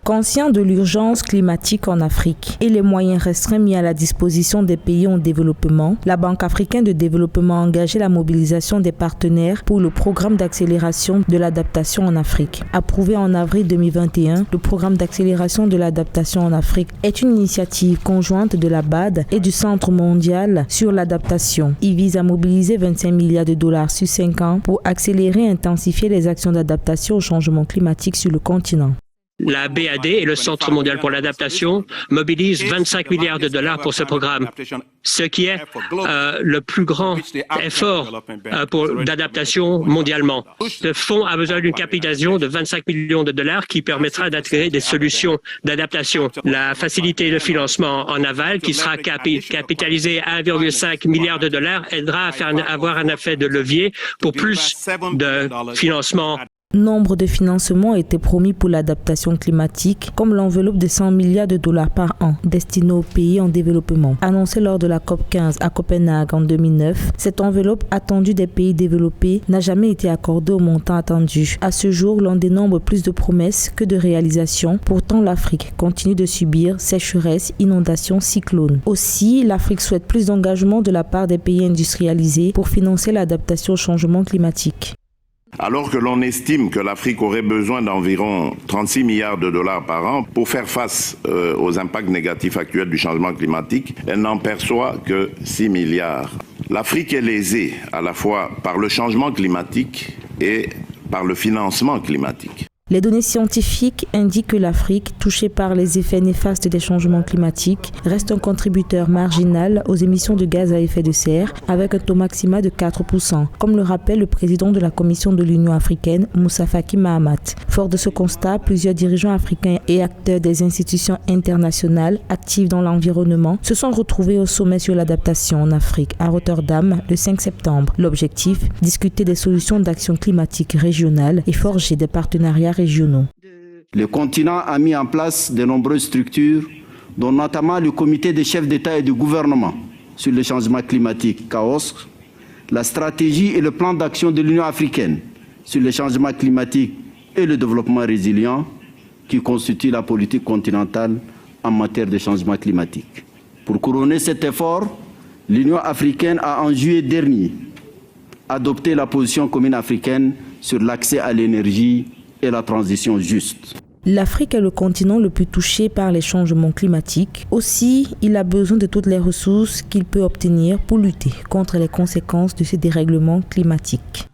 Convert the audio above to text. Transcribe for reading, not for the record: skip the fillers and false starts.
Conscient de l'urgence climatique en Afrique et les moyens restreints mis à la disposition des pays en développement, la Banque africaine de développement a engagé la mobilisation des partenaires pour le programme d'accélération de l'adaptation en Afrique. Approuvé en avril 2021, le programme d'accélération de l'adaptation en Afrique est une initiative conjointe de la BAD et du Centre mondial sur l'adaptation. Il vise à mobiliser 25 milliards de dollars sur 5 ans pour accélérer et intensifier les actions d'adaptation au changement climatique sur le continent. La BAD et le Centre mondial pour l'adaptation mobilisent 25 milliards de dollars pour ce programme, ce qui est le plus grand effort d'adaptation mondialement. Le fonds a besoin d'une capitalisation de 25 millions de dollars qui permettra d'attirer des solutions d'adaptation. La facilité de financement en aval, qui sera capitalisée à 1,5 milliard de dollars, aidera à avoir un effet de levier pour plus de financement. Nombre de financements a été promis pour l'adaptation climatique, comme l'enveloppe de 100 milliards de dollars par an destinée aux pays en développement. Annoncée lors de la COP15 à Copenhague en 2009, cette enveloppe attendue des pays développés n'a jamais été accordée au montant attendu. À ce jour, l'on dénombre plus de promesses que de réalisations. Pourtant, l'Afrique continue de subir sécheresse, inondations, cyclones. Aussi, l'Afrique souhaite plus d'engagement de la part des pays industrialisés pour financer l'adaptation au changement climatique. Alors que l'on estime que l'Afrique aurait besoin d'environ 36 milliards de dollars par an pour faire face aux impacts négatifs actuels du changement climatique, elle n'en perçoit que 6 milliards. L'Afrique est lésée à la fois par le changement climatique et par le financement climatique. Les données scientifiques indiquent que l'Afrique, touchée par les effets néfastes des changements climatiques, reste un contributeur marginal aux émissions de gaz à effet de serre, avec un taux maximal de 4%, comme le rappelle le président de la Commission de l'Union africaine, Moussa Faki Mahamat. Fort de ce constat, plusieurs dirigeants africains et acteurs des institutions internationales actifs dans l'environnement se sont retrouvés au sommet sur l'adaptation en Afrique, à Rotterdam, le 5 septembre. L'objectif, discuter des solutions d'action climatique régionales et forger des partenariats régionaux. Le continent a mis en place de nombreuses structures, dont notamment le comité des chefs d'État et de gouvernement sur le changement climatique, CAOSC, la stratégie et le plan d'action de l'Union africaine sur le changement climatique et le développement résilient, qui constitue la politique continentale en matière de changement climatique. Pour couronner cet effort, l'Union africaine a en juillet dernier adopté la position commune africaine sur l'accès à l'énergie et la transition juste. L'Afrique est le continent le plus touché par les changements climatiques. Aussi, il a besoin de toutes les ressources qu'il peut obtenir pour lutter contre les conséquences de ce dérèglement climatique.